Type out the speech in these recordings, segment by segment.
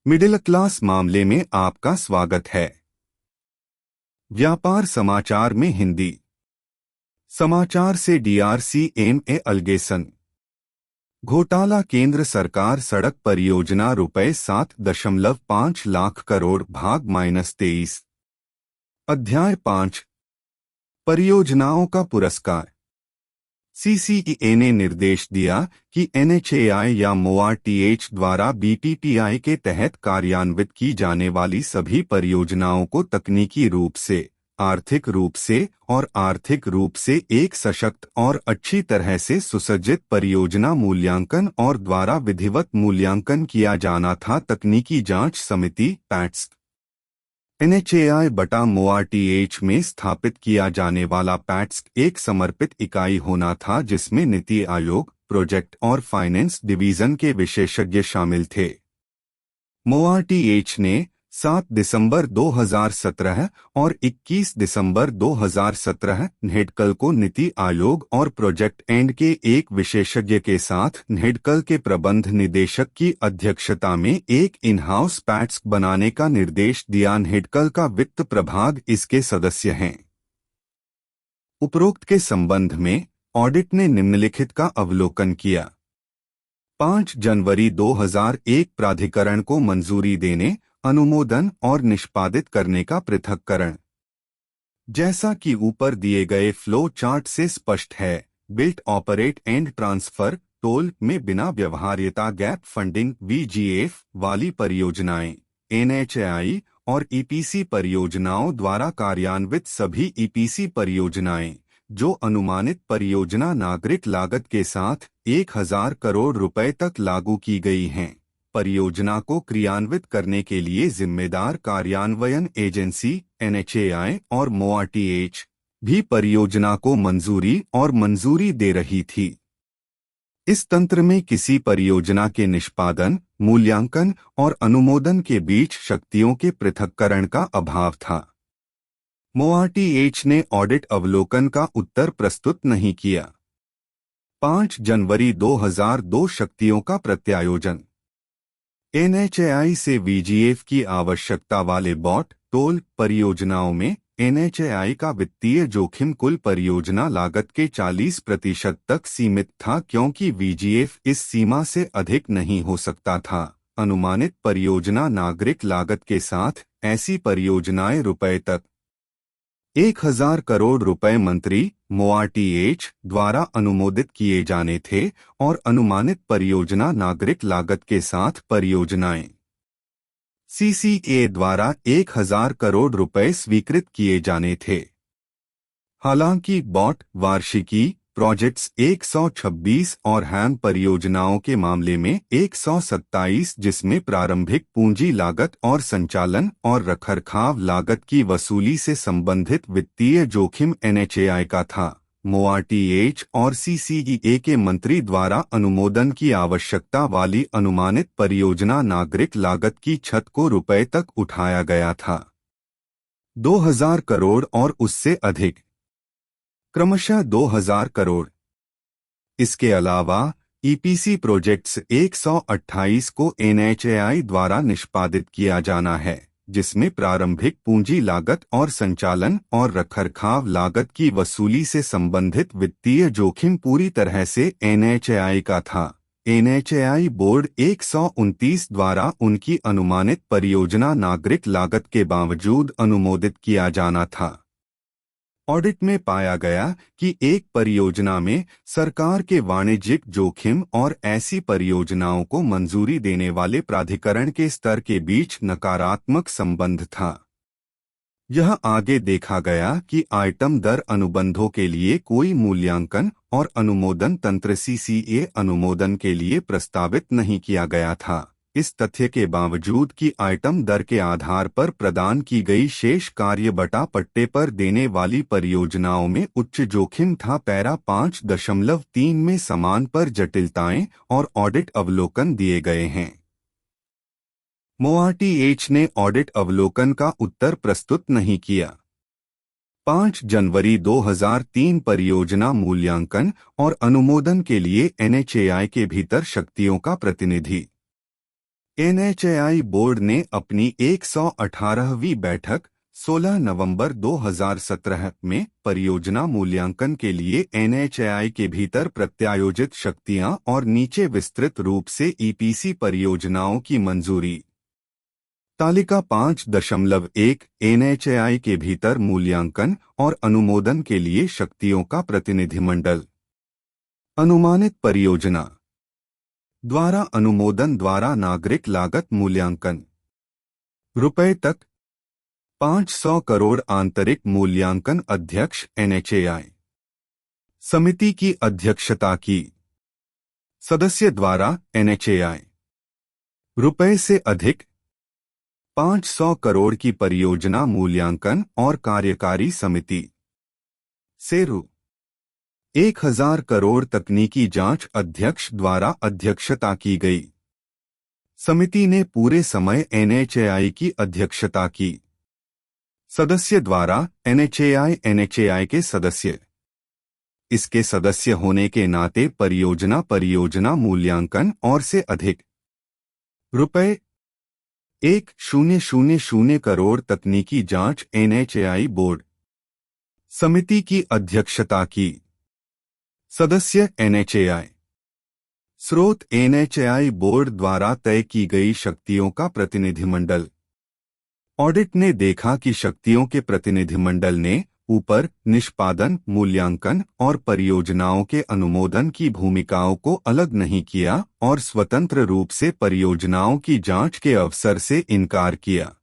Middle class मामले में आपका स्वागत है। व्यापार समाचार में हिंदी समाचार से DRCMA एलिगेशन घोटाला। केंद्र सरकार सड़क परियोजना ₹7.5 लाख करोड़ भाग -23। अध्याय 5 परियोजनाओं का पुरस्कार। CCEA ने निर्देश दिया कि NHAI या MoRTH द्वारा BPPI के तहत कार्यान्वित की जाने वाली सभी परियोजनाओं को तकनीकी रूप से, आर्थिक रूप से और आर्थिक रूप से एक सशक्त और अच्छी तरह से सुसज्जित परियोजना मूल्यांकन और द्वारा विधिवत मूल्यांकन किया जाना था। तकनीकी जांच समिति पैट्स NHAI बटा MoRTH में स्थापित किया जाने वाला पैट्स एक समर्पित इकाई होना था जिसमें नीति आयोग, प्रोजेक्ट और फाइनेंस डिवीजन के विशेषज्ञ शामिल थे। MoRTH ने 7 दिसंबर 2017 और 21 दिसंबर 2017 NHEDCL को नीति आयोग और प्रोजेक्ट एंड के एक विशेषज्ञ के साथ NHEDCL के प्रबंध निदेशक की अध्यक्षता में एक इन हाउस पैट्स बनाने का निर्देश दिया। NHEDCL का वित्त प्रभाग इसके सदस्य हैं। उपरोक्त के संबंध में ऑडिट ने निम्नलिखित का अवलोकन किया। 5 जनवरी 2001 प्राधिकरण को मंजूरी देने, अनुमोदन और निष्पादित करने का पृथक्करण। जैसा कि ऊपर दिए गए फ्लो चार्ट से स्पष्ट है, built operate and transfer toll में बिना व्यवहार्यता गैप फंडिंग VGF वाली परियोजनाएं, NHAI और EPC परियोजनाओं द्वारा कार्यान्वित सभी EPC परियोजनाएं जो अनुमानित परियोजना नागरिक लागत के साथ 1000 करोड़ रुपए तक लागू की गई हैं, परियोजना को क्रियान्वित करने के लिए जिम्मेदार कार्यान्वयन एजेंसी NHAI और MoRTH भी परियोजना को मंजूरी दे रही थी। इस तंत्र में किसी परियोजना के निष्पादन, मूल्यांकन और अनुमोदन के बीच शक्तियों के पृथक्करण का अभाव था। MoRTH ने ऑडिट अवलोकन का उत्तर प्रस्तुत नहीं किया। 5 जनवरी 2002 शक्तियों का प्रत्यायोजन। NHAI से VGF की आवश्यकता वाले बॉट टोल परियोजनाओं में NHAI का वित्तीय जोखिम कुल परियोजना लागत के 40% तक सीमित था क्योंकि VGF इस सीमा से अधिक नहीं हो सकता था। अनुमानित परियोजना नागरिक लागत के साथ ऐसी परियोजनाएं रुपए तक 1000 करोड़ रुपए मंत्री MoRTH द्वारा अनुमोदित किए जाने थे और अनुमानित परियोजना नागरिक लागत के साथ परियोजनाएं CCA द्वारा 1000 करोड़ रुपए स्वीकृत किए जाने थे। हालांकि बॉट वार्षिकी प्रोजेक्ट्स 126 और हैम परियोजनाओं के मामले में 127 जिसमें प्रारंभिक पूंजी लागत और संचालन और रखरखाव लागत की वसूली से संबंधित वित्तीय जोखिम NHAI का था। MoRTH और CCEA के मंत्री द्वारा अनुमोदन की आवश्यकता वाली अनुमानित परियोजना नागरिक लागत की छत को रुपए तक उठाया गया था। 2000 करोड़ और उससे अधिक, क्रमशः 2000 करोड़। इसके अलावा EPC प्रोजेक्ट्स 128 को NHAI द्वारा निष्पादित किया जाना है, जिसमें प्रारंभिक पूंजी लागत और संचालन और रखरखाव लागत की वसूली से संबंधित वित्तीय जोखिम पूरी तरह से NHAI का था। NHAI बोर्ड 129 द्वारा उनकी अनुमानित परियोजना नागरिक लागत के बावजूद अनुमोदित किया जाना था। ऑडिट में पाया गया कि एक परियोजना में सरकार के वाणिज्यिक जोखिम और ऐसी परियोजनाओं को मंजूरी देने वाले प्राधिकरण के स्तर के बीच नकारात्मक संबंध था। यह आगे देखा गया कि आइटम दर अनुबंधों के लिए कोई मूल्यांकन और अनुमोदन तंत्र CCA अनुमोदन के लिए प्रस्तावित नहीं किया गया था। इस तथ्य के बावजूद कि आइटम दर के आधार पर प्रदान की गई शेष कार्य बटा पट्टे पर देने वाली परियोजनाओं में उच्च जोखिम था। पैरा 5.3 में समान पर जटिलताएं और ऑडिट अवलोकन दिए गए हैं। MoRTH ने ऑडिट अवलोकन का उत्तर प्रस्तुत नहीं किया। 5 जनवरी 2003 परियोजना मूल्यांकन और अनुमोदन के लिए NHAI के भीतर शक्तियों का प्रतिनिधि। एनएचएआई बोर्ड ने अपनी 118वीं बैठक 16 नवंबर 2017 में परियोजना मूल्यांकन के लिए एनएचएआई के भीतर प्रत्यायोजित शक्तियां और नीचे विस्तृत रूप से ईपीसी परियोजनाओं की मंजूरी। तालिका 5.1 एनएचएआई के भीतर मूल्यांकन और अनुमोदन के लिए शक्तियों का प्रतिनिधिमंडल। अनुमानित परियोजना द्वारा अनुमोदन द्वारा नागरिक लागत मूल्यांकन रुपए तक 500 करोड़ आंतरिक मूल्यांकन अध्यक्ष एनएचएआई समिति की अध्यक्षता की सदस्य द्वारा एनएचएआई रुपए से अधिक 500 करोड़ की परियोजना मूल्यांकन और कार्यकारी समिति से रु 1000 करोड़ तकनीकी जांच अध्यक्ष द्वारा अध्यक्षता की गई। समिति ने पूरे समय एनएचएआई की अध्यक्षता की। सदस्य द्वारा एनएचएआई के सदस्य। इसके सदस्य होने के नाते परियोजना मूल्यांकन और से अधिक रुपए 1000 करोड़ तकनीकी जांच एनएचएआई बोर्ड समिति की अध्यक्षता की। सदस्य एनएचएआई स्रोत एनएचएआई बोर्ड द्वारा तय की गई शक्तियों का प्रतिनिधिमंडल। ऑडिट ने देखा कि शक्तियों के प्रतिनिधिमंडल ने ऊपर निष्पादन, मूल्यांकन और परियोजनाओं के अनुमोदन की भूमिकाओं को अलग नहीं किया और स्वतंत्र रूप से परियोजनाओं की जांच के अवसर से इनकार किया।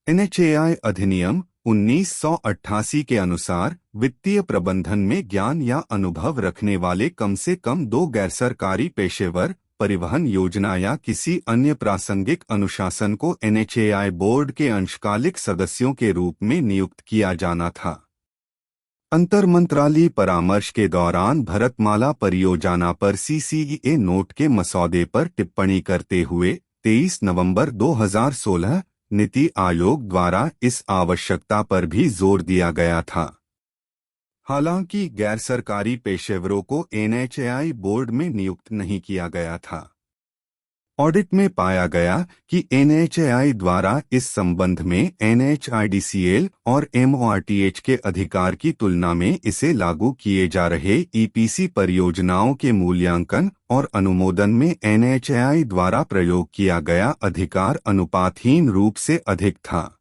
एनएचएआई अधिनियम 1988 के अनुसार वित्तीय प्रबंधन में ज्ञान या अनुभव रखने वाले कम से कम 2 गैरसरकारी पेशेवर परिवहन योजना या किसी अन्य प्रासंगिक अनुशासन को एनएचएआई बोर्ड के अंशकालिक सदस्यों के रूप में नियुक्त किया जाना था। अंतरमंत्रालयी परामर्श के दौरान भरतमाला परियोजना पर सीसीईए नोट के मसौदे पर टिप्पणी करते हुए 23 नवंबर 2016 नीति आयोग द्वारा इस आवश्यकता पर भी जोर दिया गया था। हालांकि गैरसरकारी पेशेवरों को एनएचएआई बोर्ड में नियुक्त नहीं किया गया था। ऑडिट में पाया गया कि एनएचएआई द्वारा इस संबंध में एनएचआईडीसीएल और एमओआरटीएच के अधिकार की तुलना में इसे लागू किए जा रहे ईपीसी परियोजनाओं के मूल्यांकन और अनुमोदन में एनएचएआई द्वारा प्रयोग किया गया अधिकार अनुपातहीन रूप से अधिक था।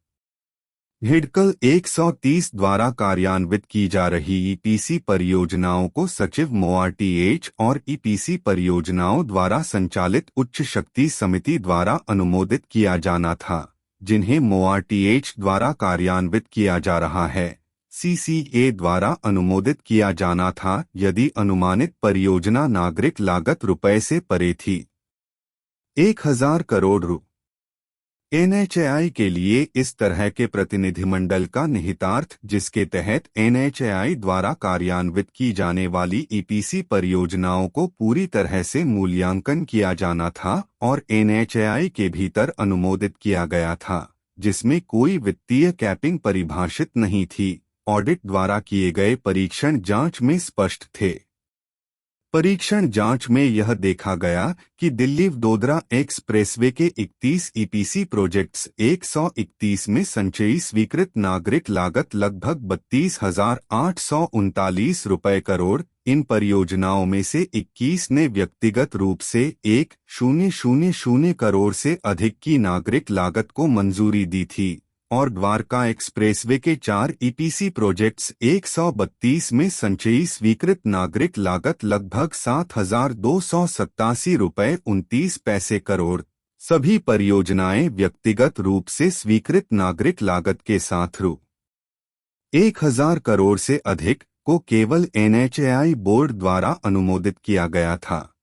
हिडकल 130 द्वारा कार्यान्वित की जा रही ईपीसी परियोजनाओं को सचिव मोआरटीएच और ईपीसी परियोजनाओं द्वारा संचालित उच्च शक्ति समिति द्वारा अनुमोदित किया जाना था, जिन्हें मोआरटीएच द्वारा कार्यान्वित किया जा रहा है। सीसीए द्वारा अनुमोदित किया जाना था यदि अनुमानित परियोजना नागरिक लागत रुपए से परे थी। 1000 करोड़ रु। एनएचएआई के लिए इस तरह के प्रतिनिधिमंडल का निहितार्थ, जिसके तहत एनएचएआई द्वारा कार्यान्वित की जाने वाली ईपीसी परियोजनाओं को पूरी तरह से मूल्यांकन किया जाना था और एनएचएआई के भीतर अनुमोदित किया गया था, जिसमें कोई वित्तीय कैपिंग परिभाषित नहीं थी, ऑडिट द्वारा किए गए परीक्षण जांच में स्पष्ट थे। परीक्षण जांच में यह देखा गया कि दिल्ली वडोदरा एक्सप्रेसवे के 31 ईपीसी प्रोजेक्ट्स 131 में संचयी स्वीकृत नागरिक लागत लगभग 32,839 रुपए करोड़। इन परियोजनाओं में से 21 ने व्यक्तिगत रूप से 1,000 करोड़ से अधिक की नागरिक लागत को मंजूरी दी थी और द्वारका एक्सप्रेसवे के 4 ईपीसी प्रोजेक्ट्स 132 में संचयी स्वीकृत नागरिक लागत लगभग 7,287 रुपए 29 पैसे करोड़। सभी परियोजनाएं व्यक्तिगत रूप से स्वीकृत नागरिक लागत के साथ रु. 1000 करोड़ से अधिक को केवल एनएचएआई बोर्ड द्वारा अनुमोदित किया गया था।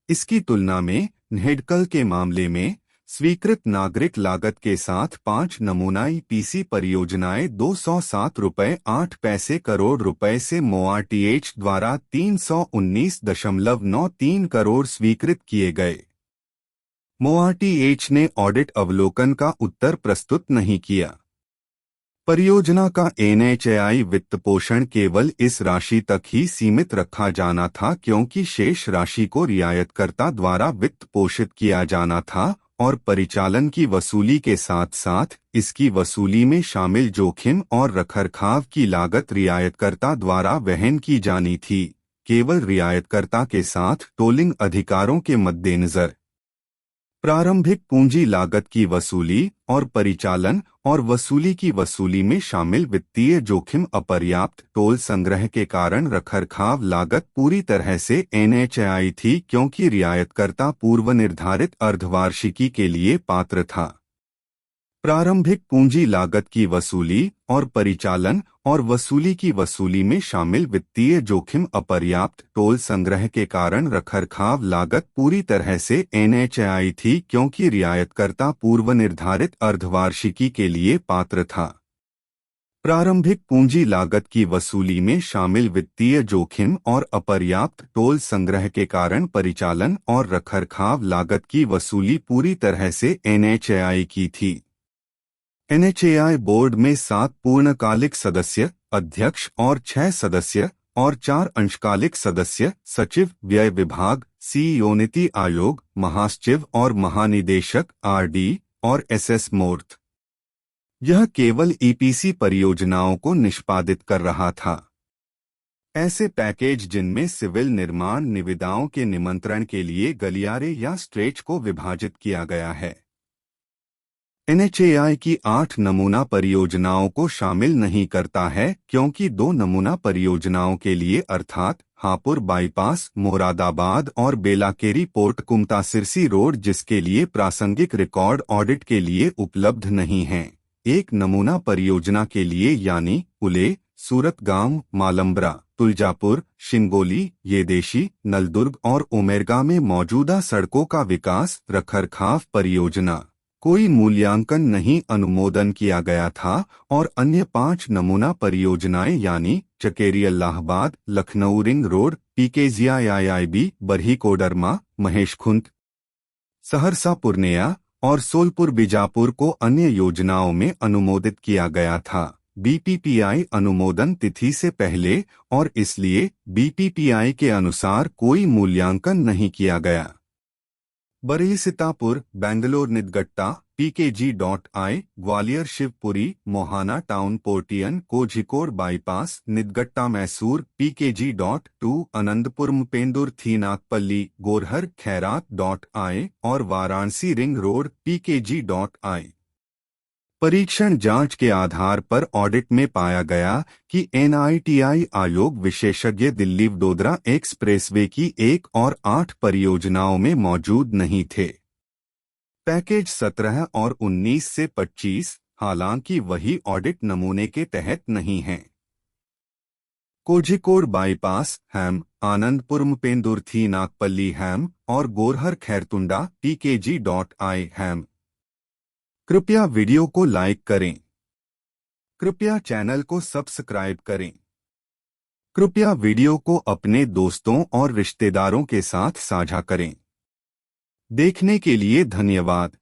इसकी तुलना में हिडकल के मामले में स्वीकृत नागरिक लागत के साथ 5 नमूना ईपीसी परियोजनाएं 207 रुपए 8 पैसे करोड़ रुपए से मोआरटीएच द्वारा 319.93 करोड़ स्वीकृत किए गए। मोआरटीएच ने ऑडिट अवलोकन का उत्तर प्रस्तुत नहीं किया। परियोजना का एनएचएआई वित्त पोषण केवल इस राशि तक ही सीमित रखा जाना था क्योंकि शेष राशि को रियायतकर्ता द्वारा वित्त पोषित किया जाना था और परिचालन की वसूली के साथ साथ इसकी वसूली में शामिल जोखिम और रखरखाव की लागत रियायतकर्ता द्वारा वहन की जानी थी। केवल रियायतकर्ता के साथ टोलिंग अधिकारों के मद्देनजर प्रारंभिक पूंजी लागत की वसूली और परिचालन और वसूली की वसूली में शामिल वित्तीय जोखिम अपर्याप्त टोल संग्रह के कारण रखरखाव लागत पूरी तरह से एनएचएआई थी क्योंकि रियायतकर्ता पूर्व निर्धारित अर्धवार्षिकी के लिए पात्र था। प्रारंभिक पूंजी लागत की वसूली और परिचालन और वसूली की वसूली में शामिल वित्तीय जोखिम अपर्याप्त टोल संग्रह के कारण रखरखाव लागत पूरी तरह से एनएचएआई थी क्योंकि रियायतकर्ता पूर्व निर्धारित अर्धवार्षिकी के लिए पात्र था। प्रारंभिक पूंजी लागत की वसूली में शामिल वित्तीय जोखिम और अपर्याप्त टोल संग्रह के कारण परिचालन और रखरखाव लागत की वसूली पूरी तरह से एनएचएआई की थी। एनएचएआई बोर्ड में 7 पूर्णकालिक सदस्य, अध्यक्ष और 6 सदस्य और 4 अंशकालिक सदस्य, सचिव, व्यय विभाग, सीईओ, नीति आयोग, महासचिव और महानिदेशक आरडी और एसएस मूर्त। यह केवल ईपीसी परियोजनाओं को निष्पादित कर रहा था। ऐसे पैकेज जिनमें सिविल निर्माण निविदाओं के निमंत्रण के लिए गलियारे या स्ट्रेच को विभाजित किया गया है। एनएचएआई की 8 नमूना परियोजनाओं को शामिल नहीं करता है क्योंकि 2 नमूना परियोजनाओं के लिए अर्थात हापुड़ बाईपास मुरादाबाद और बेलाकेरी पोर्ट कुमता सिरसी रोड जिसके लिए प्रासंगिक रिकॉर्ड ऑडिट के लिए उपलब्ध नहीं हैं। एक नमूना परियोजना के लिए यानी उले, सूरतगाम, मालम्बरा, तुलजापुर, शिंगोली, येदेशी, नलदुर्ग और उमेरगा में मौजूदा सड़कों का विकास रखरखाव परियोजना कोई मूल्यांकन नहीं अनुमोदन किया गया था और अन्य 5 नमूना परियोजनाएं यानी चकेरी इलाहाबाद, लखनऊ रिंग रोड, पीकेजीआईआईबी, बरही कोडरमा, महेशखुंट, सहरसा पूर्णिया और सोलपुर बीजापुर को अन्य योजनाओं में अनुमोदित किया गया था। बीपीपीआई अनुमोदन तिथि से पहले और इसलिए बीपीपीआई के अनुसार कोई मूल्यांकन नहीं किया गया। Bareilly Sitapur, Bangalore Nidagatta, PKG.I, Gwalior Shivpuri, Mohana town portion, Kozhikode bypass, Nidagatta Mysore, PKG.2, Anantapur Mupendur थी नागपल्ली, गोरहर खैरात.I और वाराणसी रिंग रोड, PKG.I। परीक्षण जांच के आधार पर ऑडिट में पाया गया कि एनआईटीआई आयोग विशेषज्ञ दिल्ली वडोदरा एक्सप्रेसवे की 1 और 8 परियोजनाओं में मौजूद नहीं थे। पैकेज 17 और 19 से 25 हालांकि वही ऑडिट नमूने के तहत नहीं हैं। कोझिकोड बाईपास हैम, आनंदपुर मुपेंदुर थी नागपल्ली हैम और गोरहर खैरतुंडा PKG.I हैम। कृपया वीडियो को लाइक करें। कृपया चैनल को सब्सक्राइब करें। कृपया वीडियो को अपने दोस्तों और रिश्तेदारों के साथ साझा करें। देखने के लिए धन्यवाद।